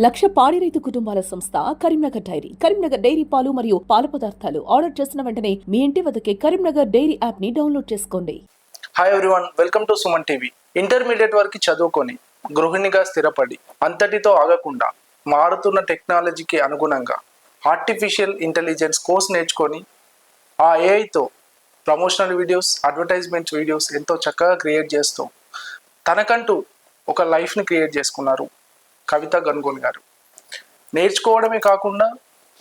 లక్ష పాడి రైతు కుటుంబాల సంస్థ కరీంనగర్ డైరీ. కరీంనగర్ డైరీ పాలు మరియు పాల పదార్థాలు ఆర్డర్ చేసిన వెంటనే మీ ఇంటి వద్దకే కరీంనగర్ డైరీ యాప్ ని డౌన్లోడ్ చేసుకోండి. Hi everyone, welcome to Suman TV. Intermediate వరకు చదువుకొని గృహిణిగా స్థిరపడి అంతటితో ఆగకుండా మారుతున్న టెక్నాలజీకి అనుగుణంగా ఆర్టిఫిషియల్ ఇంటెలిజెన్స్ కోర్స్ నేర్చుకొని ఆ ఏఐతో ప్రమోషనల్ వీడియోస్, అడ్వర్టైజ్మెంట్ వీడియోస్ ఎంతో చక్కగా క్రియేట్ చేస్తూ తనకంటూ ఒక లైఫ్ని క్రియేట్ చేసుకున్నారు కవిత గన్గోన్ గారు. నేర్చుకోవడమే కాకుండా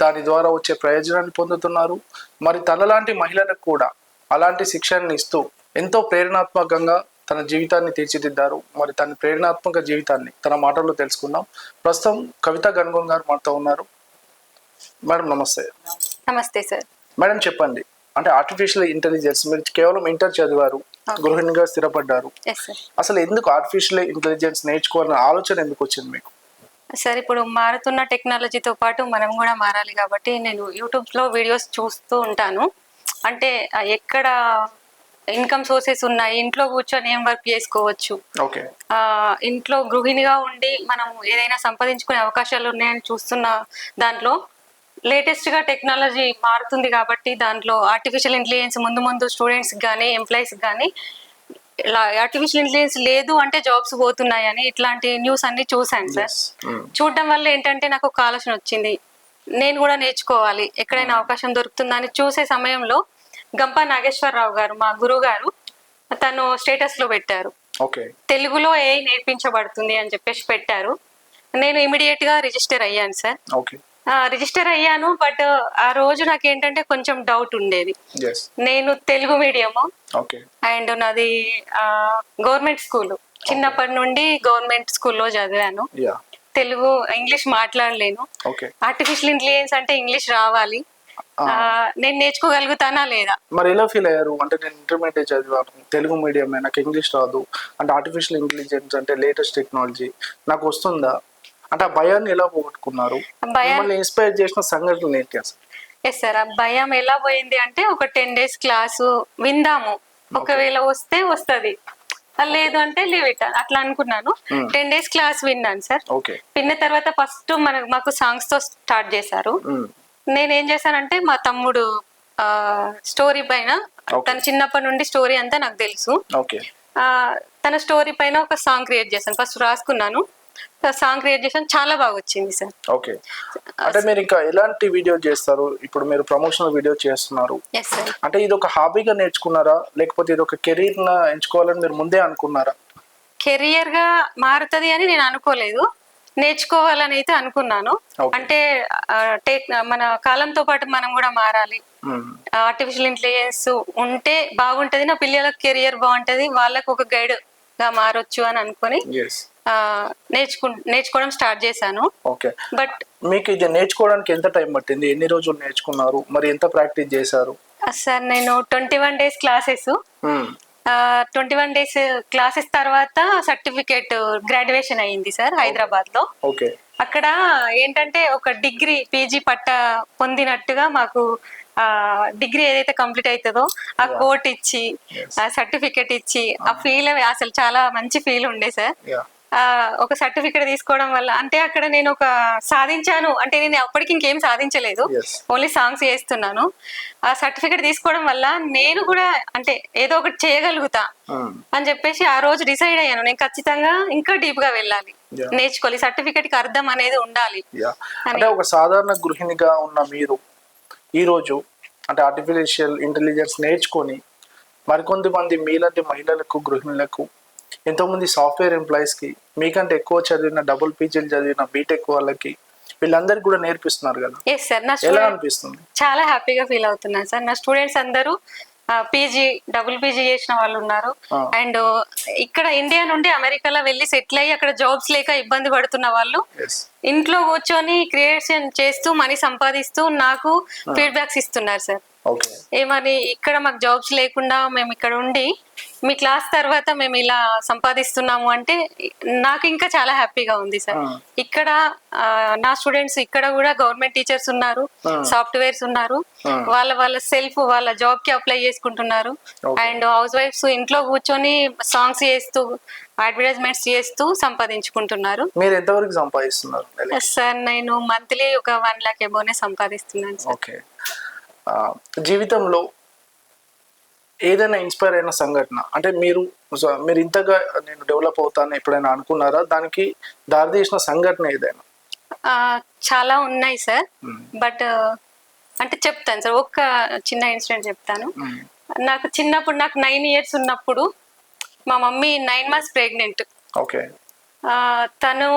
దాని ద్వారా వచ్చే ప్రయోజనాన్ని పొందుతున్నారు. మరి తనలాంటి మహిళలకు కూడా అలాంటి శిక్షణని ఇస్తూ ఎంతో ప్రేరణాత్మకంగా తన జీవితాన్ని తీర్చిదిద్దారు. మరి తన ప్రేరణాత్మక జీవితాన్ని తన మాటల్లో తెలుసుకుందాం. ప్రస్తుతం కవిత గన్గోన్ గారు మనతో ఉన్నారు. మేడం నమస్తే. నమస్తే సార్. మేడం చెప్పండి, అంటే ఆర్టిఫిషియల్ ఇంటెలిజెన్స్ మీరు కేవలం ఇంటర్ చదివారు, గృహిణిగా స్థిరపడ్డారు. అసలు ఎందుకు ఆర్టిఫిషియల్ ఇంటెలిజెన్స్ నేర్చుకోవాలన్న ఆలోచన ఎందుకు వచ్చింది మీకు? సార్, ఇప్పుడు మారుతున్న టెక్నాలజీతో పాటు మనం కూడా మారాలి కాబట్టి నేను యూట్యూబ్లో వీడియోస్ చూస్తూ ఉంటాను. అంటే ఎక్కడ ఇన్కమ్ సోర్సెస్ ఉన్నాయి, ఇంట్లో కూర్చొని ఏం వర్క్ చేసుకోవచ్చు, ఇంట్లో గృహిణిగా ఉండి మనం ఏదైనా సంపాదించుకునే అవకాశాలు ఉన్నాయని చూస్తున్న దాంట్లో లేటెస్ట్గా టెక్నాలజీ మారుతుంది కాబట్టి దాంట్లో ఆర్టిఫిషియల్ ఇంటెలిజెన్స్ ముందు ముందు స్టూడెంట్స్కి కానీ ఎంప్లాయీస్కి కానీ ఇలా ఆర్టిఫిషియల్ ఇంటెలిజెన్స్ లేదు అంటే జాబ్స్ పోతున్నాయని ఇట్లాంటి న్యూస్ అన్ని చూశాను సార్. చూడడం వల్ల ఏంటంటే నాకు ఒక ఆలోచన వచ్చింది, నేను కూడా నేర్చుకోవాలి, ఎక్కడైనా అవకాశం దొరుకుతుందని చూసే సమయంలో గంపా నాగేశ్వరరావు గారు, మా గురువు గారు, తను స్టేటస్ లో పెట్టారు, తెలుగులో ఏ నేర్పించబడుతుంది అని చెప్పేసి పెట్టారు. నేను ఇమీడియట్ గా రిజిస్టర్ అయ్యాను సార్. రిజిస్టర్ అయ్యాను. బట్ ఆ రోజు నాకు ఏంటంటే కొంచెం డౌట్ ఉండేది. నేను తెలుగు మీడియము అండ్ నాది గవర్నమెంట్ స్కూల్, చిన్నప్పటి నుండి గవర్నమెంట్ స్కూల్లో చదివాను. తెలుగు ఇంగ్లీష్ మాట్లాడలేను. ఆర్టిఫిషియల్ ఇంటెలిజెన్స్ అంటే ఇంగ్లీష్ రావాలి, నేను నేర్చుకోగలుగుతానా లేదా? మరి ఎలా ఫీల్ అయ్యారు? అంటే నేను ఇంటర్మీడియట్ చదివాను, తెలుగు మీడియం, నాకు ఇంగ్లీష్ రాదు, అంటే ఆర్టిఫిషియల్ ఇంటెలిజెన్స్ అంటే లేటెస్ట్ టెక్నాలజీ నాకు వస్తుందా అంటే ఆ భయాన్ని ఎలా పోగొట్టుకున్నారు? ఇన్స్పైర్ చేసిన సంఘటనలు ఏంటి అసలు? ఎస్ సార్, ఆ భయం ఎలా పోయింది అంటే ఒక 10 days క్లాసు విందాము, ఒకవేళ వస్తే వస్తుంది, లేదు అంటే లీవ్ ఇట్ అట్లా అనుకున్నాను. 10 days క్లాస్ విన్నాను సార్. విన్న తర్వాత ఫస్ట్ మాకు సాంగ్స్ తో స్టార్ట్ చేశారు. నేనేం చేశానంటే మా తమ్ముడు స్టోరీ పైన, తన చిన్నప్పటి నుండి స్టోరీ అంతా నాకు తెలుసు, తన స్టోరీ పైన ఒక సాంగ్ క్రియేట్ చేశాను. ఫస్ట్ రాసుకున్నాను, సాంగ్ క్రియేట్ చేసాను, చాలా బాగా వచ్చింది సార్. అంటే మీరు ఇంకా ఎలాంటి వీడియో చేస్తారు? ఇప్పుడు మీరు ప్రమోషనల్ వీడియో చేస్తున్నారు, అంటే ఇది ఒక హాబీగా నేర్చుకున్నారా, లేకపోతే ఇది ఒక కెరీర్ గా ఎంచుకోవాలని మీరు ముందే అనుకున్నారా? కెరియర్ గా మారుతుంది అని నేను అనుకోలేదు, నేర్చుకోవాలని అయితే అనుకున్నాను. అంటే మన కాలంతో పాటు మనం కూడా మారాలి, ఆర్టిఫిషియల్ ఇంటెలిజెన్స్ ఉంటే బాగుంటది, నా పిల్లలకు కెరియర్ బాగుంటది, వాళ్ళకు ఒక గైడ్ గా మారొచ్చు అని అనుకుని నేర్చుకోవడం స్టార్ట్ చేశాను. బట్ మీకు ఇది నేర్చుకోవడానికి ఎంత టైం పట్టింది? ఎన్ని రోజులు నేర్చుకున్నారు? మరి ఎంత ప్రాక్టీస్ చేశారు? సార్ నేను 21 days క్లాసెస్, 21 days క్లాసెస్ తర్వాత సర్టిఫికేట్ గ్రాడ్యుయేషన్ అయ్యింది సార్ హైదరాబాద్ లో. అక్కడ ఏంటంటే ఒక డిగ్రీ పీజీ పట్టా పొందినట్టుగా మాకు డిగ్రీ ఏదైతే కంప్లీట్ అవుతుందో ఆ కోట్ ఇచ్చి, ఆ సర్టిఫికేట్ ఇచ్చి, ఆ ఫీల్ అసలు చాలా మంచి ఫీల్ ఉండే సార్. ఒక సర్టిఫికేట్ తీసుకోవడం వల్ల అంటే అక్కడ నేను ఒక సాధించాను అంటే, నేను అప్పటికి ఇంకేం సాధించలేదు, ఓన్లీ సాంగ్స్ చేస్తున్నాను. ఆ సర్టిఫికేట్ తీసుకోవడం వల్ల నేను కూడా అంటే ఏదో ఒకటి చేయగలుగుతా అని చెప్పేసి ఆ రోజు డిసైడ్ అయ్యాను, నేను ఖచ్చితంగా ఇంకా డీప్ గా వెళ్ళాలి, నేర్చుకోవాలి, సర్టిఫికేట్ కి అర్థం అనేది ఉండాలి. అంటే ఒక సాధారణ గృహిణిగా ఉన్న మీరు ఈ రోజు అంటే ఆర్టిఫిషియల్ ఇంటెలిజెన్స్ నేర్చుకొని మరికొంతమంది మీలాంటి మహిళలకు, గృహిణులకు, ఎంతోమంది సాఫ్ట్వేర్ ఎంప్లాయీస్కి, మీకంటే ఎక్కువ చదివిన డబుల్ పీజీలు చదివిన బీటెక్ వాళ్ళకి, వీళ్ళందరికీ కూడా నేర్పిస్తున్నారు కదా. ఎలా అనిపిస్తుంది? చాలా హ్యాపీగా ఫీల్ అవుతున్నాను సార్. నా స్టూడెంట్స్ అందరూ పీజీ, డబుల్ పీజీ చేసిన వాళ్ళు ఉన్నారు. అండ్ ఇక్కడ ఇండియా నుండి అమెరికాలో వెళ్ళి సెటిల్ అయ్యి అక్కడ జాబ్స్ లేక ఇబ్బంది పడుతున్న వాళ్ళు ఇంట్లో కూర్చొని క్రియేషన్ చేస్తూ మనీ సంపాదిస్తూ నాకు ఫీడ్బ్యాక్స్ ఇస్తున్నారు సార్. ఏమని, ఇక్కడ మాకు జాబ్స్ లేకుండా మేము ఇక్కడ ఉండి మీ క్లాస్ తర్వాత మేము ఇలా సంపాదిస్తున్నాము అంటే నాకు ఇంకా చాలా హ్యాపీగా ఉంది సార్. ఇక్కడ నా స్టూడెంట్స్ ఇక్కడ కూడా గవర్నమెంట్ టీచర్స్ ఉన్నారు, సాఫ్ట్వేర్స్ ఉన్నారు, వాళ్ళ సెల్ఫ్ వాళ్ళ జాబ్ కి అప్లై చేసుకుంటున్నారు. అండ్ హౌస్ వైఫ్స్ ఇంట్లో కూర్చొని సాంగ్స్ చేస్తూ అడ్వర్టైజ్మెంట్స్ చేస్తూ సంపాదించుకుంటున్నారు. మీరు ఎంతవరకు సంపాదిస్తున్నారు నెలకి? సార్ నేను మంత్లీ ఒక 1 lakh ఎబోనే సంపాదిస్తున్నాను సార్. ఓకే. జీవితంలో ఏదైనా ఇన్స్పైర్ అయిన సంఘటన అంటే మీరు ఇంతగా నేను డెవలప్ అవుతాను ఎప్పుడైనా అనుకున్నారా? దానికి దారితీసిన సంఘటన ఏదైనా? చాలా ఉన్నాయి సార్, బట్ అంటే చెప్తాను సార్. ఒక్క చిన్న ఇన్సిడెంట్ చెప్తాను. నాకు చిన్నప్పుడు, నాకు 9 years ఉన్నప్పుడు మా మమ్మీ 9 months ప్రెగ్నెంట్. ఓకే. తను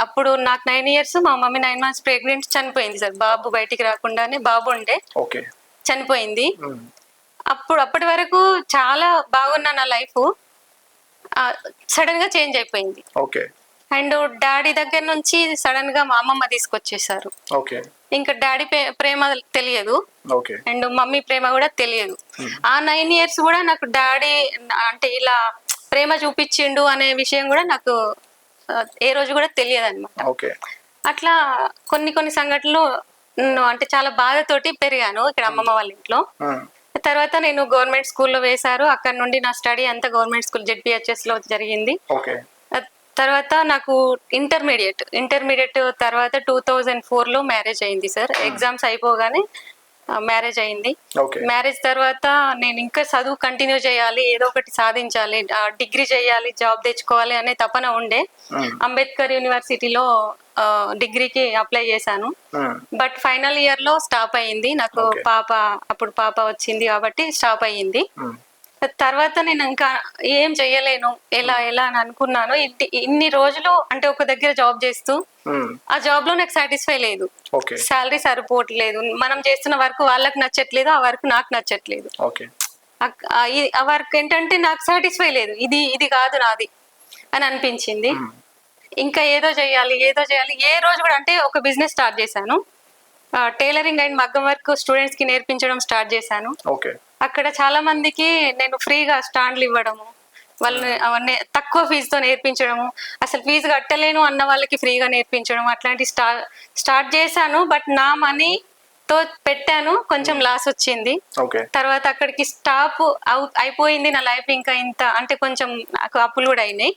అప్పుడు నాకు 9 years, మా మమ్మీ 9 months ప్రెగ్నెంట్, చనిపోయింది సార్. బాబు బయటికి రాకుండానే బాబు ఉండే, ఓకే, చనిపోయింది. అప్పటి వరకు చాలా బాగున్న నా లైఫ్ సడన్ గా చేంజ్ అయిపోయింది. ఓకే. అండ్ డాడీ దగ్గర నుంచి సడన్ గా మా అమ్మమ్మ తీసుకొచ్చేసారు. ఓకే. ఇంకా డాడీ ప్రేమ తెలియదు, ఓకే, అండ్ మమ్మీ ప్రేమ కూడా తెలియదు. ఆ 9 years కూడా నాకు డాడీ అంటే ఇలా ప్రేమ చూపించిండు అనే విషయం కూడా నాకు ఏ రోజు కూడా తెలియదు అనమాట. ఓకే. అట్లా కొన్ని సంఘటనలు అంటే చాలా బాధతోటి పెరిగాను ఇక్కడ అమ్మమ్మ వాళ్ళ ఇంట్లో. తర్వాత నేను గవర్నమెంట్ స్కూల్లో వేశారు. అక్కడ నుండి నా స్టడీ అంతా గవర్నమెంట్ స్కూల్ ZPHS లో జరిగింది. ఓకే. తర్వాత నాకు ఇంటర్మీడియట్ తర్వాత 2004 లో మ్యారేజ్ అయింది సార్. ఎగ్జామ్స్ అయిపోగానే మ్యారేజ్ అయింది. మ్యారేజ్ తర్వాత నేను ఇంకా చదువు కంటిన్యూ చేయాలి, ఏదో ఒకటి సాధించాలి, డిగ్రీ చేయాలి, జాబ్ తెచ్చుకోవాలి అనే తపన ఉండే. అంబేద్కర్ యూనివర్సిటీలో డిగ్రీకి అప్లై చేశాను. బట్ ఫైనల్ ఇయర్ లో స్టాప్ అయ్యింది. నాకు అప్పుడు పాప వచ్చింది కాబట్టి స్టాప్ అయ్యింది. తర్వాత నేను ఇంకా ఏం చెయ్యలేను, ఎలా అని అనుకున్నాను. ఇన్ని రోజులు అంటే ఒక దగ్గర జాబ్ చేస్తూ ఆ జాబ్ లో నాకు సాటిస్ఫై లేదు, శాలరీ సరిపోవట్లేదు, మనం చేస్తున్న వర్క్ వాళ్ళకి నచ్చట్లేదు, ఆ వర్క్ నాకు నచ్చట్లేదు. ఆ వర్క్ ఏంటంటే నాకు సాటిస్ఫై లేదు, ఇది కాదు నాది అని అనిపించింది. ఇంకా ఏదో చేయాలి. ఏ రోజు కూడా అంటే ఒక బిజినెస్ స్టార్ట్ చేశాను. టైలరింగ్ అండ్ మగ్గం వర్క్ స్టూడెంట్స్ కి నేర్పించడం స్టార్ట్ చేశాను. అక్కడ చాలా మందికి నేను ఫ్రీగా స్టాండ్లు ఇవ్వడము, వాళ్ళని అవన్నీ తక్కువ ఫీజుతో నేర్పించడము, అసలు ఫీజు కట్టలేను అన్న వాళ్ళకి ఫ్రీగా నేర్పించడం, అట్లాంటి స్టార్ట్ చేశాను. బట్ నా మనీతో పెట్టాను, కొంచెం లాస్ వచ్చింది. తర్వాత అక్కడికి స్టాప్ అయిపోయింది నా లైఫ్. ఇంకా ఇంత అంటే కొంచెం నాకు అప్పులు కూడా అయినాయి.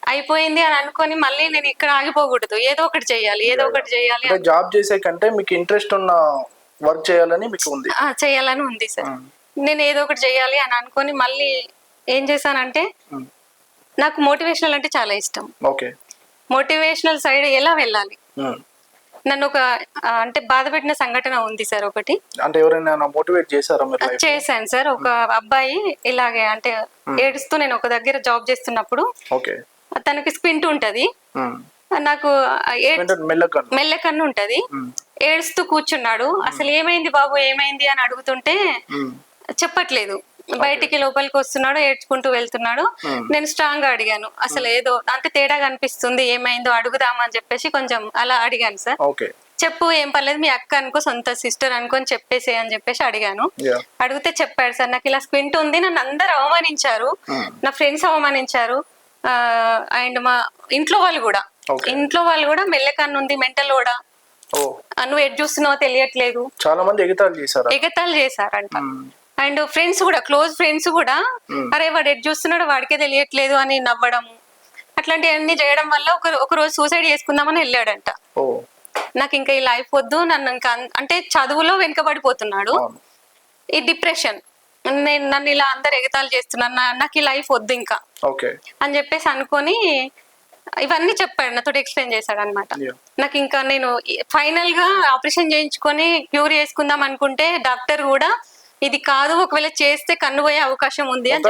అయిపోయింది అని అనుకొని మళ్ళీ నేను ఇక్కడ ఆగిపోకూడదు, ఏదో ఒకటి చేయాలి. జాబ్ చేసే కంటే మీకు ఇంట్రెస్ట్ ఉన్న వర్క్ చేయాలని మీకు ఉంది? చేయాలని ఉంది సార్. నేను ఏదో ఒకటి చేయాలి అని అనుకొని మళ్ళీ ఏం చేశానంటే, నాకు మోటివేషనల్ అంటే చాలా ఇష్టం. మోటివేషనల్ సైడ్ ఎలా వెళ్ళాలి, నన్ను ఒక అంటే బాధ పెట్టిన సంఘటన ఉంది సార్ ఒకటి. అంటే ఎవరైనా మోటివేట్ చేశారా మీరు? చేశాను సార్. ఒక అబ్బాయి ఇలాగే అంటే ఏడుస్తూ, నేను ఒక దగ్గర జాబ్ చేస్తున్నప్పుడు తనకి స్క్వింట్ ఉంటది, నాకు మెల్లకన్ను ఉంటది. ఏడుస్తూ కూర్చున్నాడు. అసలు ఏమైంది బాబు, ఏమైంది అని అడుగుతుంటే చెప్పట్లేదు. బయటికి లోపలికి వస్తున్నాడు, ఏడ్చుకుంటూ వెళ్తున్నాడు. నేను స్ట్రాంగ్ గా అడిగాను, అసలు ఏదో అంటే తేడా కనిపిస్తుంది, ఏమైందో అడుగుదామని చెప్పేసి కొంచెం అలా అడిగాను సార్. చెప్పు, ఏం పర్లేదు, మీ అక్క అనుకో, సొంత సిస్టర్ అనుకొని చెప్పేసి అని చెప్పేసి అడిగాను. అడిగితే చెప్పాడు, సార్ నాకు ఇలా స్క్వింట్ ఉంది, నన్ను అందరు అవమానించారు, నా ఫ్రెండ్స్ అవమానించారు, అండ్ మా ఇంట్లో వాళ్ళు కూడా మెల్లకన్ను ఉంది, మెంటల్ కూడా, నువ్వు ఎడ్ చూస్తున్నావో తెలియట్లేదు, చాలా మంది ఎగతాళి చేశారంట. అండ్ ఫ్రెండ్స్ కూడా, క్లోజ్ ఫ్రెండ్స్ కూడా, అరే వాడు ఎడ్ చూస్తున్నాడు, వాడికే తెలియట్లేదు అని నవ్వడము, అట్లాంటివన్నీ చేయడం వల్ల ఒక రోజు సూసైడ్ చేసుకుందామని వెళ్ళాడంట. నాకు ఇంకా ఈ లైఫ్ వద్దు, నన్ను ఇంకా అంటే చదువులో వెనుకబడిపోతున్నాడు, ఈ డిప్రెషన్, నన్ను ఇలా అందరు ఎగతాళి చేస్తున్నారు, నాకు ఈ లైఫ్ వద్దు ఇంకా అని చెప్పేసి అనుకొని ఇవన్నీ చెప్పాడు, నాతో ఎక్స్ప్లెయిన్ చేశాడు అనమాట. నాకు ఇంకా నేను ఫైనల్ గా ఆపరేషన్ చేయించుకొని క్యూర్ చేసుకుందాం అనుకుంటే డాక్టర్ కూడా ఇది కాదు, ఒకవేళ చేస్తే కన్ను పోయే అవకాశం ఉంది అని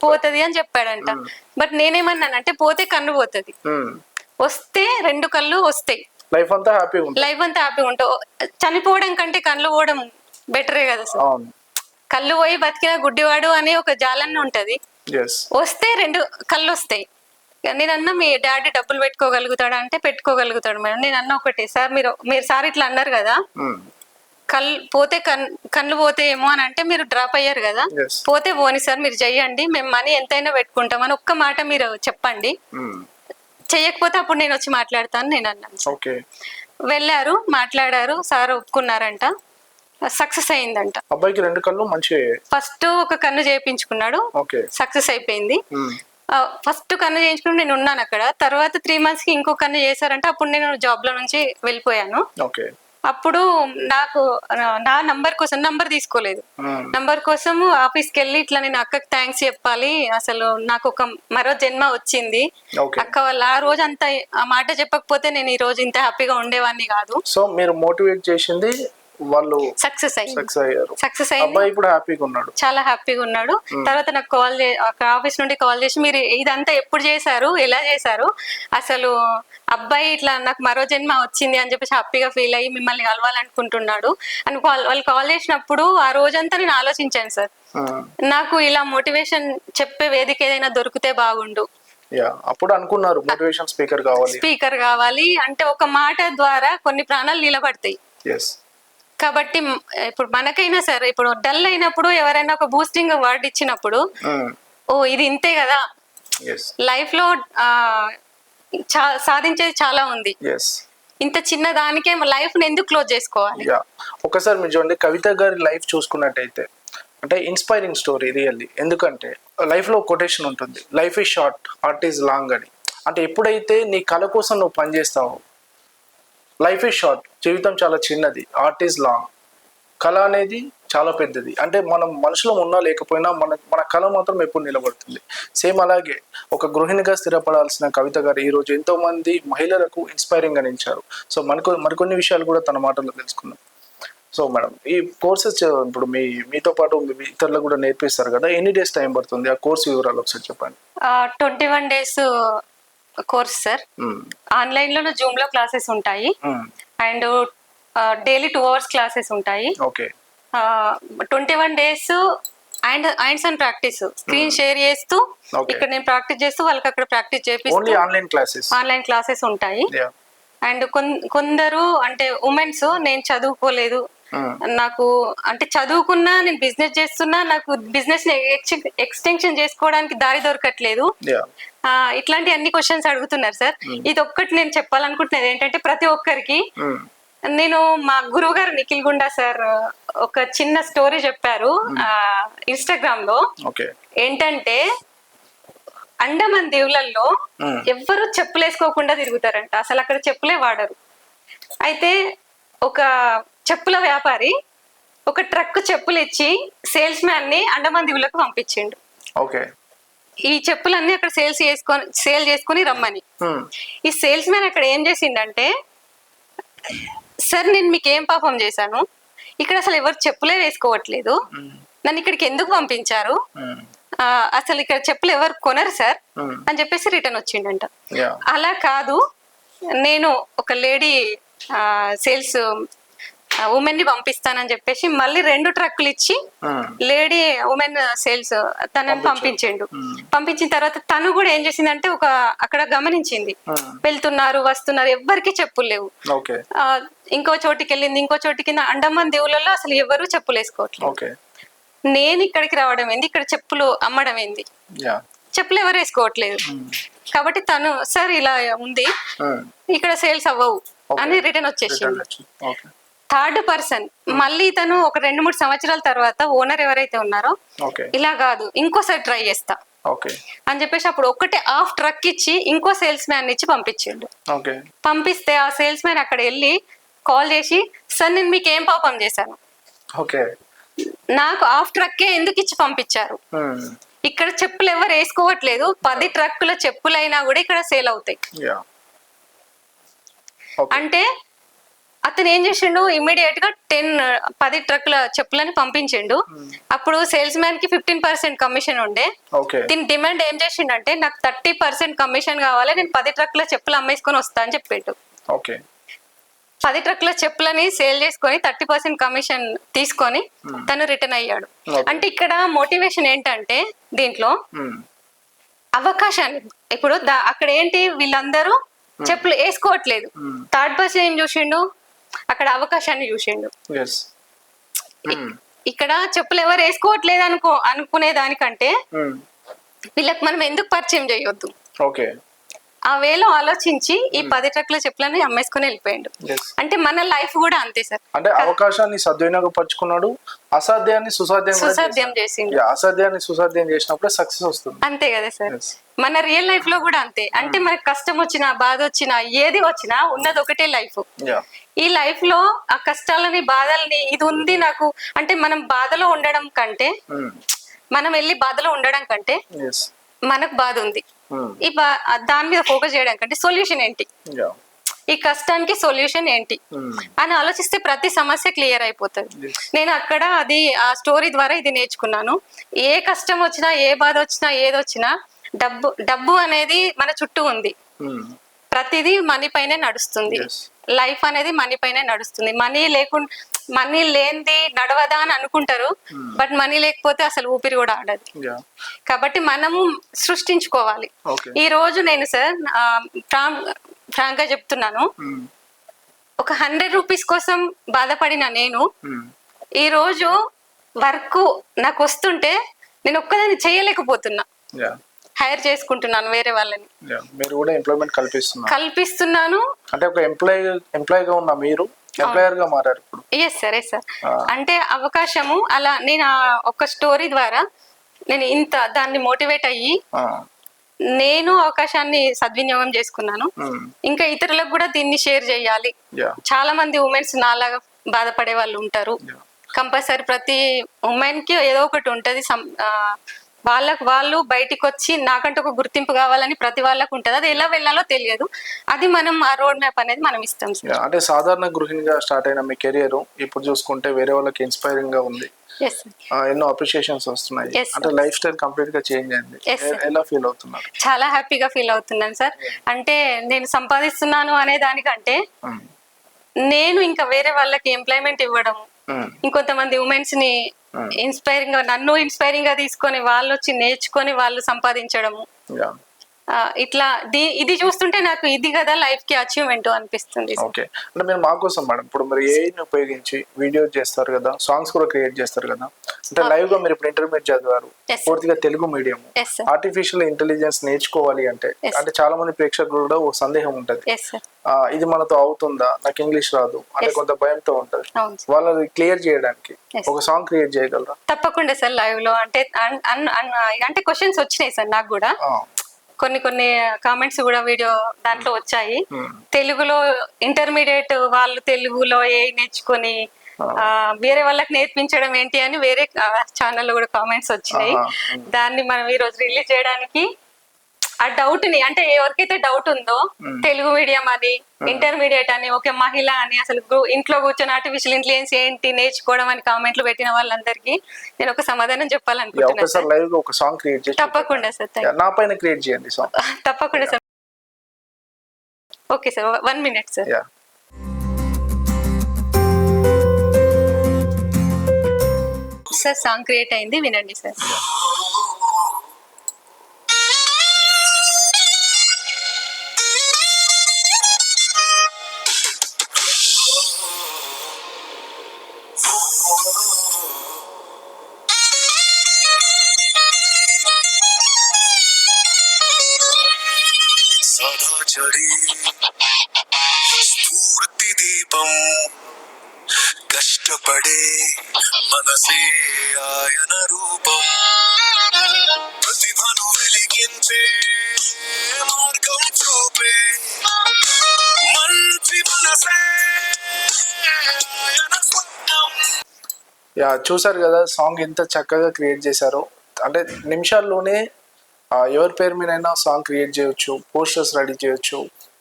పోతుంది అని చెప్పాడంట. బట్ నేనేమన్నానంటే, పోతే కన్ను పోతుంది, వస్తే 2 కళ్ళు వస్తాయి, లైఫ్ అంతా హ్యాపీగా ఉంటావు. చనిపోవడం కంటే కళ్ళు పోవడం బెటరే కదా సార్. కళ్ళు పోయి బతికిన గుడ్డివాడు అనే ఒక జాలన్న ఉంటది, వస్తే 2 కళ్ళు వస్తాయి. నేనన్నా, మీ డాడీ డబ్బులు పెట్టుకోగలుగుతాడా అంటే పెట్టుకోగలుగుతాడు మేడం. నేను అన్న ఒకటే, సార్ మీరు సార్ ఇట్లా అన్నారు కదా, కళ్ళు పోతే ఏమో అని అంటే మీరు డ్రాప్ అయ్యారు కదా, పోతే పోని సార్, మీరు చెయ్యండి, మేము మనీ ఎంతైనా పెట్టుకుంటాం అని ఒక్క మాట మీరు చెప్పండి, చెయ్యకపోతే అప్పుడు నేను వచ్చి మాట్లాడతాను నేను అన్నాను. వెళ్ళారు, మాట్లాడారు, సార్ ఒప్పుకున్నారంట, సక్సెస్ అయిందంట. అబ్బాయికి 2 కళ్ళు మంచిగా, ఫస్ట్ ఒక కన్ను చేయించుకున్నాడు, సక్సెస్ అయిపోయింది. ఫస్ట్ కన్ను చేయించుకుని నేను ఉన్నాను అక్కడ. తర్వాత 3 months కి ఇంకో కన్ను చేశారంటే అప్పుడు నేను జాబ్ లో నుంచి వెళ్ళిపోయాను. ఓకే. అప్పుడు నాకు నా నంబర్ కోసం నంబర్ తీసుకోలేదు. నంబర్ కోసం ఆఫీస్కి వెళ్ళి ఇట్లా నేను అక్కకి థ్యాంక్స్ చెప్పాలి, అసలు నాకు ఒక మరో జన్మ వచ్చింది అక్క వల్ల. ఆ రోజు అంత ఆ మాట చెప్పకపోతే నేను ఈ రోజు ఇంత హ్యాపీగా ఉండేవాడిని కాదు. సో మీరు మోటివేట్ చేసింది వాళ్ళు సక్సెస్ అయ్యారు. సక్సెస్ అయ్యింది. ఇప్పుడు హ్యాపీగా ఉన్నాడు, చాలా హ్యాపీగా ఉన్నాడు. తర్వాత నాకు కాల్ ఆఫీస్ నుండి కాల్ చేసి మీరు ఇదంతా ఎప్పుడు చేశారు, ఎలా చేశారు, అసలు అబ్బాయి ఇట్లా నాకు మరో జన్మ వచ్చింది అని చెప్పేసి హ్యాపీగా ఫీల్ అయ్యి మిమ్మల్ని కలవాలనుకుంటున్నాడు అని వాళ్ళు కాల్ చేసినప్పుడు ఆ రోజంతా నేను ఆలోచించాను సార్, నాకు ఇలా మోటివేషన్ చెప్పే వేదిక ఏదైనా దొరికితే బాగుండు. అప్పుడు అనుకున్నారు మోటివేషన్ స్పీకర్ కావాలి అంటే ఒక మాట ద్వారా కొన్ని ప్రాణాలు నిలబడతాయి. కాబట్టి ఇప్పుడు మనకైనా సరే ఇప్పుడు డల్ అయినప్పుడు ఎవరైనా ఒక బూస్టింగ్ వర్డ్ ఇచ్చినప్పుడు ఓ ఇది ఇంతే కదా, లైఫ్ లో సాధించేది చాలా ఉంది, ఇంత చిన్న దానికే లైఫ్ ని ఎందుకు క్లోజ్ చేసుకోవాలి. ఒకసారి మీరు చూడండి కవిత గారి లైఫ్ చూసుకున్నట్టయితే అంటే ఇన్స్పైరింగ్ స్టోరీ రియల్లీ. ఎందుకంటే లైఫ్ లో కొటేషన్ ఉంటుంది, life is short heart is long అని. అంటే ఎప్పుడైతే నీ కళ కోసం నువ్వు పనిచేస్తావో, లైఫ్ ఈజ్ షార్ట్ జీవితం చాలా చిన్నది, హార్ట్ ఈజ్ లాంగ్ కళ అనేది చాలా పెద్దది. అంటే మనం మనుషులం ఉన్నా లేకపోయినా మన కళ మాత్రం ఎప్పుడు నిలబడుతుంది. సేమ్ అలాగే ఒక గృహిణిగా స్థిరపడాల్సిన కవిత గారు ఈరోజు ఎంతో మంది మహిళలకు ఇన్స్పైరింగ్ గా నిలిచారు. సో మరికొన్ని విషయాలు కూడా తన మాటల్లో తెలుసుకుందాం. సో మేడం, ఈ కోర్సెస్ ఇప్పుడు మీతో పాటు ఇతరులకు కూడా నేర్పిస్తారు కదా, ఎన్ని డేస్ టైం పడుతుంది? ఆ కోర్స్ వివరాలు ఒకసారి చెప్పండి. 21 days కోర్స్ సార్. ఆన్లైన్ లో జూమ్ లో క్లాసెస్ ఉంటాయి అండ్ డైలీ 2 hours క్లాసెస్ ఉంటాయి. 21 days and hands on practice, screen share చేస్తూ ఇక్కడ నేను ప్రాక్టీస్ చేస్తూ వాళ్ళకి అక్కడ ప్రాక్టీస్ చేపిస్తూ ఆన్లైన్ క్లాసెస్ ఉంటాయి. అండ్ కొందరు అంటే ఉమెన్స్ నేను చదువుకోలేదు, నాకు అంటే చదువుకున్నా నేను బిజినెస్ చేస్తున్నా, నాకు బిజినెస్ ఎక్స్టెన్షన్ చేసుకోవడానికి దారి దొరకట్లేదు, ఇట్లాంటి అన్ని క్వశ్చన్స్ అడుగుతున్నారు సార్. ఇది ఒక్కటి నేను చెప్పాలనుకుంటున్నది ఏంటంటే ప్రతి ఒక్కరికి నేను మా గురువు గారు నిఖిల్ గుండా సార్ ఒక చిన్న స్టోరీ చెప్పారు ఇన్స్టాగ్రామ్ లో. ఏంటంటే అండమాన్ దీవులలో ఎవ్వరు చెప్పులు వేసుకోకుండా తిరుగుతారంట, అసలు అక్కడ చెప్పులే వాడరు. అయితే ఒక చెప్పుల వ్యాపారి ఒక ట్రక్ చెప్పులు ఇచ్చి సేల్స్ మ్యాన్ ని అండమాన్ దీవులకు పంపించిండు. ఈ చెప్పులన్నీ అక్కడ సేల్ చేసుకొని రమ్మని. ఈ సేల్స్ మ్యాన్ అక్కడ ఏం చేసిండంటే, సార్ నేను మీకు ఏం పాపం చేశాను, ఇక్కడ అసలు ఎవరు చెప్పులే వేసుకోవట్లేదు, నన్ను ఇక్కడికి ఎందుకు పంపించారు, అసలు ఇక్కడ చెప్పులు ఎవరు కొనరు సార్ అని చెప్పేసి రిటర్న్ వచ్చిండంట. అలా కాదు, నేను ఒక లేడీ సేల్స్ ఉమెన్ ని పంపిస్తానని చెప్పేసి మళ్ళీ 2 ట్రక్కులు ఇచ్చి లేడీ ఉమెన్ సేల్స్ తనని పంపించిండు. పంపించిన తర్వాత తను కూడా ఏం చేసిందంటే ఒక అక్కడ గమనించింది వెళ్తున్నారు వస్తున్నారు ఎవ్వరికి చెప్పులు లేవు. ఇంకో చోటికి వెళ్ళింది, ఇంకో చోటికి అండమాన్ దేవులలో అసలు ఎవరు చెప్పులు వేసుకోవట్లేదు. నేను ఇక్కడికి రావడం ఏంది, ఇక్కడ చెప్పులు అమ్మడం ఏంది, చెప్పులు ఎవరు వేసుకోవట్లేదు. కాబట్టి తను సార్ ఇలా ఉంది ఇక్కడ సేల్స్ అవ్వవు అని రిటర్న్ వచ్చేసింది. 3rd person మళ్ళీ తను ఒక 2-3 సంవత్సరాల తర్వాత ఓనర్ ఎవరైతే ఉన్నారో ఇలా కాదు ఇంకోసారి ట్రై చేస్తా అని చెప్పేసి అప్పుడు ఒకటే హాఫ్ ట్రక్ ఇచ్చి ఇంకో సేల్స్ మ్యాన్ ఇచ్చి పంపించిండు. పంపిస్తే ఆ సేల్స్ మ్యాన్ అక్కడ వెళ్ళి కాల్ చేసి, సార్ నేను మీకు ఏం పాపం చేశాను, నాకు హాఫ్ ట్రక్కే ఎందుకు ఇచ్చి పంపించారు, ఇక్కడ చెప్పులు ఎవరు వేసుకోవట్లేదు, 10 ట్రక్కుల చెప్పులైనా కూడా ఇక్కడ సేల్ అవుతాయి అంటే అతను ఏం చేసిండు, ఇమ్మీడియట్ గా 10 ట్రక్కుల చెప్పులని పంపించిండు. అప్పుడు సేల్స్ మ్యాన్ కి 15% కమిషన్ ఉండే. దీని డిమాండ్ ఏం చేసిండంటే నాకు 30% కమిషన్ కావాలి, నేను 10 ట్రక్కుల చెప్పులు అమ్మేసుకొని వస్తా అని చెప్పిండు. 10 ట్రక్కుల చెప్పులని సేల్ చేసుకొని 30% కమిషన్ తీసుకొని తను రిటర్న్ అయ్యాడు. అంటే ఇక్కడ మోటివేషన్ ఏంటంటే దీంట్లో అవకాశాన్ని, ఇప్పుడు అక్కడ ఏంటి వీళ్ళందరూ చెప్పులు వేసుకోవట్లేదు, 3rd person ఏం చూసిండు అక్కడ అవకాశాన్ని చూసిండు. ఇక్కడ చెప్పులు ఎవరు వేసుకోవట్లేదు అనుకునే దానికంటే వీళ్ళకి మనం ఎందుకు పరిచయం చేయొద్దు, ఆ వేలో ఆలోచించి ఈ 10 ట్రక్ల చెప్పులని అమ్మేసుకుని వెళ్ళిపోయాడు. Yes. అంటే మన లైఫ్ కూడా అంతే సార్, అంటే అవకాశాన్ని సద్వినియోగపరుచుకున్నాడు, అసాధ్యాన్ని సుసాధ్యం కూడా సుసాధ్యం చేశాడు. చేసిండు. Yeah, అసాధ్యాన్ని సుసాధ్యం చేసినప్పుడే సక్సెస్ వస్తుంది. అంతే కదా సార్. Yes. మన రియల్ లైఫ్ లో కూడా అంతే. అంటే మనకి కష్టం వచ్చినా బాధ వచ్చినా ఏది వచ్చినా ఉన్నది ఒకటే లైఫ్. Yeah. ఈ లైఫ్ లో ఆ కష్టాలని బాధల్ని ఇది ఉంది నాకు అంటే మనం బాధలో ఉండడం కంటే మనం వెళ్ళి బాధలో ఉండడం కంటే Yes. మనకు బాధ ఉంది, ఈ దాని మీద ఫోకస్ చేయడం కంటే సొల్యూషన్ ఏంటి, Yeah. ఈ కష్టానికి సొల్యూషన్ ఏంటి అని ఆలోచిస్తే ప్రతి సమస్య క్లియర్ అయిపోతుంది. Yes. నేను అక్కడ అది ఆ స్టోరీ ద్వారా ఇది నేర్చుకున్నాను. ఏ కష్టం వచ్చినా ఏ బాధ వచ్చినా ఏదొచ్చినా డబ్బు అనేది మన చుట్టూ ఉంది. ప్రతిదీ మనీ పైనే నడుస్తుంది. Yes. లైఫ్ అనేది మనీ పైనే నడుస్తుంది. మనీ లేనిది నడవదా అని అనుకుంటారు, బట్ మనీ లేకపోతే అసలు ఊపిరి కూడా ఆడదు. Yeah. కాబట్టి మనము సృష్టించుకోవాలి. Okay. ఈ రోజు నేను సార్ ఫ్రాంక్ గా చెప్తున్నాను, ఒక 100 రూపీస్ కోసం బాధపడిన నేను ఈ రోజు వర్క్ నాకు వస్తుంటే నేను ఒక్కదాన్ని చేయలేకపోతున్నా. Yeah. హైర్ చేసుకుంటున్నాను వేరే వాళ్ళని. Yeah. మీరు కూడా ఎంప్లాయ్మెంట్ కల్పిస్తున్నాను. అంటే ఒక ఎంప్లాయీగా ఉన్న మీరు ఎంప్లాయర్ గా మారారు ఇప్పుడు. Yes sir. అంటే అవకాశము అలా నేను ఒక స్టోరీ ద్వారా నేను ఇంత దాన్ని మోటివేట్ అయ్యి నేను అవకాశాన్ని సద్వినియోగం చేసుకున్నాను. ఇంకా ఇతరులకు కూడా దీన్ని షేర్ చేయాలి. Yeah. చాలా మంది ఉమెన్స్ నాలాగా బాధపడే వాళ్ళు ఉంటారు. Yeah. కంపల్సరీ ప్రతి ఉమెన్ కి ఏదో ఒకటి ఉంటది. వాళ్ళు బయటికి వచ్చి నాకంటే ఒక గుర్తింపు కావాలని ప్రతి వాళ్ళకు ఉంటది. అది ఎలా వెళ్ళాలో తెలియదు. అది మనం ఆ రోడ్ మ్యాప్ అనేది మనం ఇస్తాం సార్. అంటే సాధారణ గృహిణిగా స్టార్ట్ అయిన మీ కెరియర్ ఇప్పుడు చూసుకుంటే వేరే వాళ్ళకి ఇన్స్పైరింగ్ గా ఉంది. Yes, sir. ఎన్నో అప్రిషియేషన్స్ వస్తున్నాయి. Yes, sir. అంటే లైఫ్ స్టైల్ కంప్లీట్ గా చేంజ్ అయింది. Yes, sir. ఎలా ఫీల్ అవుతున్నారు? చాలా హ్యాపీగా ఫీల్ అవుతున్నాను సార్. అంటే నేను సంపాదిస్తున్నాను అనే దానికంటే నేను ఇంకా వేరే వాళ్ళకి ఎంప్లాయ్మెంట్ ఇవ్వడం, ఇంకొంతమంది ఉమెన్స్ ని ఇన్స్పైరింగ్ గా నన్ను ఇన్స్పైరింగ్ గా తీసుకొని వాళ్ళు వచ్చి నేర్చుకొని వాళ్ళు సంపాదించడము, ఇట్లా ఇది చూస్తుంటే నాకు ఇది కదా లైఫ్ కి అచీవ్మెంట్ అనిపిస్తుంది. ఓకే. అంటే మీరు మా కోసం మేడం ఇప్పుడు మీరు ఏఐని ఉపయోగించి వీడియో చేస్తారు కదా, సాంగ్స్ కూడా క్రియేట్ చేస్తారు కదా, అంటే లైవ్ గా మీరు ఇప్పుడు ఇంటర్మీడియట్ చదివారు, పూర్తిగా తెలుగు మీడియం, ఆర్టిఫిషియల్ ఇంటెలిజెన్స్ నేర్చుకోవాలి అంటే చాలా మంది ప్రేక్షకులు కూడా ఒక సందేహం ఉంటది, ఇది మనతో అవుతుందా, నాకు ఇంగ్లీష్ రాదు అంటే కొంత భయంతో ఉంటది. వాళ్ళని క్లియర్ చేయడానికి ఒక సాంగ్ క్రియేట్ చేయగలరా? తప్పకుండా సార్. లైవ్ లో అంటే క్వశ్చన్స్ వచ్చినాయి సార్ నాకు కూడా, కొన్ని కామెంట్స్ కూడా వీడియో దాంట్లో వచ్చాయి. తెలుగులో ఇంటర్మీడియట్ వాళ్ళు తెలుగులో ఏ నేర్చుకొని వేరే వాళ్ళకి నేర్పించడం ఏంటి అని వేరే ఛానల్లో కూడా కామెంట్స్ వచ్చినాయి. దాన్ని మనం ఈ రోజు రిలీజ్ చేయడానికి ఆ డౌట్ ని, అంటే ఎవరికైతే డౌట్ ఉందో తెలుగు మీడియం అని ఇంటర్మీడియట్ అని ఒక మహిళ అని అసలు ఇంట్లో కూర్చొని ఆర్టిఫిషియల్ ఇంటెలిజెన్స్ ఏంటి నేర్చుకోవడం అని కామెంట్లు పెట్టిన వాళ్ళందరికీ నేను ఒక సమాధానం చెప్పాలనుకుంటున్నాను. తప్పకుండా సార్. నా పైన క్రియేట్ చేయండి సాంగ్. తప్పకుండా sir. Okay sir, 1 minute sir. Sir song create అయింది, వినండి సార్. సదాచరి స్ఫూర్తి దీపం కష్టపడే మనసే ఆయన రూపం ప్రతిభను వెలిగించే మార్గం చూపే మంచి మనసే ఆయన స్వప్నం. చూసారు కదా సాంగ్ ఎంత చక్కగా క్రియేట్ చేశారో. అంటే నిమిషాల్లోనే ఎవరి పేరు మీదైనా సాంగ్ క్రియేట్ చేయొచ్చు, పోస్టర్స్ రెడీ చేయొచ్చు,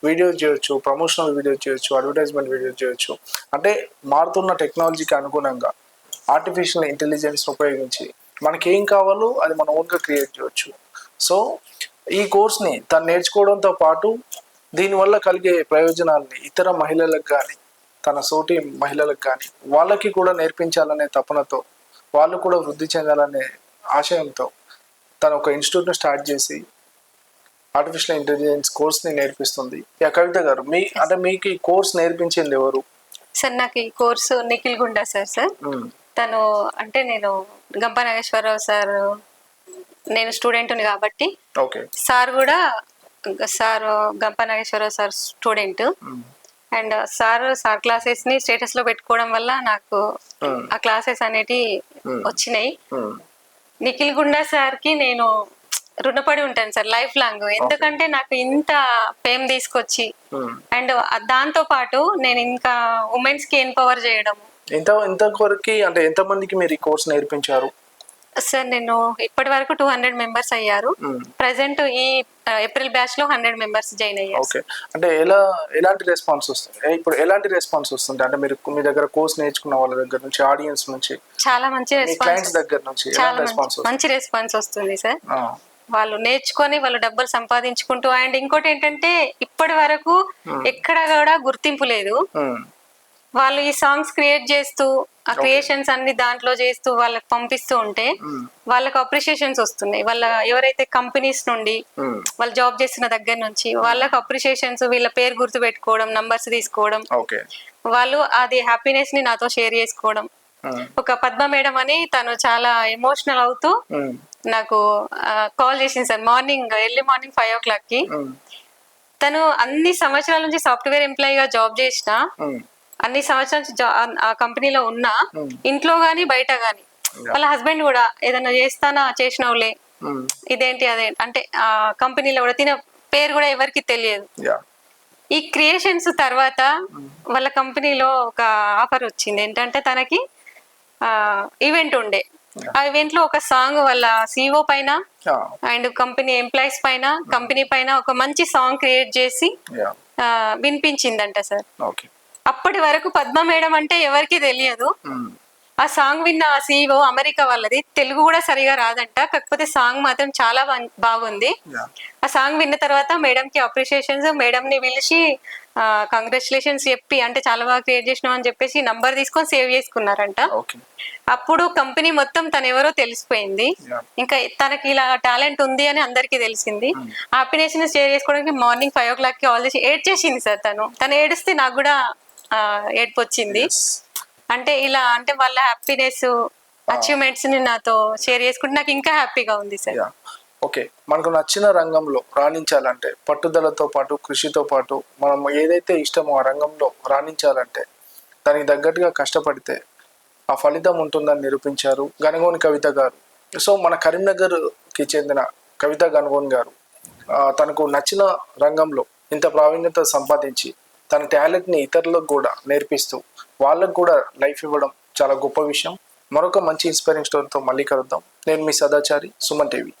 వీడియోస్ చేయొచ్చు, ప్రమోషనల్ వీడియోస్ చేయొచ్చు, అడ్వర్టైజ్మెంట్ వీడియోస్ చేయొచ్చు. అంటే మారుతున్న టెక్నాలజీకి అనుగుణంగా ఆర్టిఫిషియల్ ఇంటెలిజెన్స్ ఉపయోగించి మనకి ఏం కావాలో అది మన ఓన్గా క్రియేట్ చేయొచ్చు. సో ఈ కోర్స్ని తను నేర్చుకోవడంతో పాటు దీనివల్ల కలిగే ప్రయోజనాలని ఇతర మహిళలకు కానీ తన సోటి మహిళలకు కానీ వాళ్ళకి కూడా నేర్పించాలనే తపనతో, వాళ్ళు కూడా వృద్ధి చెందాలనే ఆశయంతో తను ఒక ఇన్స్టిట్యూట్ను స్టార్ట్ చేసి ఆర్టిఫిషియల్ ఇంటెలిజెన్స్ కోర్స్ని నేర్పిస్తుంది. కవిత గారు, మీకు ఈ కోర్స్ నేర్పించింది ఎవరు? సార్ నాకు ఈ కోర్సు నిఖిల్ గుండా సార్ తను అంటే నేను గంప నాగేశ్వరరావు సార్ నేను స్టూడెంట్ని కాబట్టి సార్ కూడా sir Gampa Nageswara Rao sir student. And sir classes ని స్టేటస్ లో పెట్టుకోవడం వల్ల నాకు ఆ క్లాసెస్ అనేటివి వచ్చినాయి. నిఖిల్ గుండా సార్ కి నేను రుణపడి ఉంటాను సార్ లైఫ్ లాంగ్. ఎందుకంటే నాకు ఇంత ఫేమ్ తీసుకొచ్చి అండ్ దాంతో పాటు నేను ఇంకా ఉమెన్స్ కి ఎంపవర్ చేయడం. ఇంతవరకు అంటే ఎంత మందికి మీరు ఈ కోర్స్ నేర్పించారు? సార్ నేను ఇప్పటి వరకు 200 మెంబర్స్ అయ్యారు. ప్రెసెంట్ ఈ ఏప్రిల్ బ్యాచ్ లో 100 మెంబర్స్ జాయిన్ అయ్యారు. ఓకే, అంటే ఎలాంటి రెస్పాన్స్ వస్తుంది? ఇప్పుడు ఎలాంటి రెస్పాన్స్ వస్తుంది అంటే మీరు మీ దగ్గర కోర్స్ నేర్చుకున్న వాళ్ళ దగ్గర నుంచి, ఆడియన్స్ నుంచి, చాలా మంచి రెస్పాన్స్ దగ్గర నుంచి చాలా మంచి రెస్పాన్స్ వస్తుంది సార్. వాళ్ళు నేర్చుకొని వాళ్ళు డబ్బులు సంపాదించుకుంటూ. అండ్ ఇంకోటి ఏంటంటే ఇప్పటి వరకు ఎక్కడ కూడా గుర్తింపు లేదు. వాళ్ళు ఈ సాంగ్స్ క్రియేట్ చేస్తూ ఆ క్రియేషన్స్ అన్ని దాంట్లో చేస్తూ వాళ్ళకి పంపిస్తూ ఉంటే వాళ్ళకి అప్రిషియేషన్స్ వస్తున్నాయి. వాళ్ళ ఎవరైతే కంపెనీస్ నుండి వాళ్ళు జాబ్ చేస్తున్న దగ్గర నుంచి వాళ్ళకి అప్రిషియేషన్స్, వీళ్ళ పేరు గుర్తు పెట్టుకోవడం, నంబర్స్ తీసుకోవడం, వాళ్ళు అది హ్యాపీనెస్ ని నాతో షేర్ చేసుకోవడం. ఒక పద్మ మేడం అని తను చాలా ఎమోషనల్ అవుతూ నాకు కాల్ చేసింది సార్ ఎర్లీ మార్నింగ్ 5 o'clock కి. తను అన్ని సంవత్సరాల నుంచి సాఫ్ట్వేర్ ఎంప్లాయీగా జాబ్ చేసిన, అన్ని సంవత్సరాలు ఆ కంపెనీలో ఉన్నా, ఇంట్లో గానీ బయట గానీ వాళ్ళ హస్బెండ్ కూడా ఏదైనా చేస్తానా చేసినవులే ఇదేంటి అదేంటి అంటే ఆ కంపెనీలో కూడా తిన పేరు కూడా ఎవరికి తెలియదు. ఈ క్రియేషన్స్ తర్వాత వాళ్ళ కంపెనీలో ఒక ఆఫర్ వచ్చింది ఏంటంటే తనకి ఈవెంట్ ఉండే. ఆ ఈవెంట్ లో ఒక సాంగ్ వాళ్ళ సిఇఓ పైన అండ్ కంపెనీ ఎంప్లాయీస్ పైన, కంపెనీ పైన ఒక మంచి సాంగ్ క్రియేట్ చేసి వినిపించిందంట సార్. అప్పటి వరకు పద్మ మేడం అంటే ఎవరికి తెలియదు. ఆ సాంగ్ విన్న ఆ సిఇఓ అమెరికా వాళ్ళది, తెలుగు కూడా సరిగా రాదంట, కాకపోతే సాంగ్ మాత్రం చాలా బాగుంది. ఆ సాంగ్ విన్న తర్వాత మేడం కి అప్రిషియేషన్స్, మేడం ని పిలిచి కంగ్రాచులేషన్స్ చెప్పి అంటే చాలా బాగా క్రియేట్ చేసినాం అని చెప్పేసి నంబర్ తీసుకొని సేవ్ చేసుకున్నారంట. అప్పుడు కంపెనీ మొత్తం తను ఎవరో తెలిసిపోయింది. ఇంకా తనకి ఇలా టాలెంట్ ఉంది అని అందరికి తెలిసింది. హ్యాపీనెస్ ని షేర్ చేసుకోవడానికి మార్నింగ్ 5 o'clock కి ఆల్ చేసి ఏడ్ చేసింది సార్. తను ఏడిస్తే నాకు కూడా ఏడుపు వచ్చింది. అంటే ఇలా అంటే వాళ్ళ హ్యాపీనెస్ అచీవ్మెంట్స్ ని నాతో షేర్ చేసుకుంటే నాకు ఇంకా హ్యాపీగా ఉంది సార్. ఓకే, మనకు నచ్చిన రంగంలో రాణించాలంటే పట్టుదలతో పాటు, కృషితో పాటు మనం ఏదైతే ఇష్టమో ఆ రంగంలో రాణించాలంటే దానికి తగ్గట్టుగా కష్టపడితే ఆ ఫలితం ఉంటుందని నిరూపించారు గణగోని కవిత గారు. సో మన కరీంనగర్కి చెందిన కవిత గణగోని గారు తనకు నచ్చిన రంగంలో ఇంత ప్రావీణ్యత సంపాదించి తన టాలెంట్ని ఇతరులకు కూడా నేర్పిస్తూ వాళ్ళకు కూడా లైఫ్ ఇవ్వడం చాలా గొప్ప విషయం. మరొక మంచి ఇన్స్పైరింగ్ స్టోరీతో మళ్ళీ కలుద్దాం. నేను మీ సదాచారి, సుమన్ టీవీ.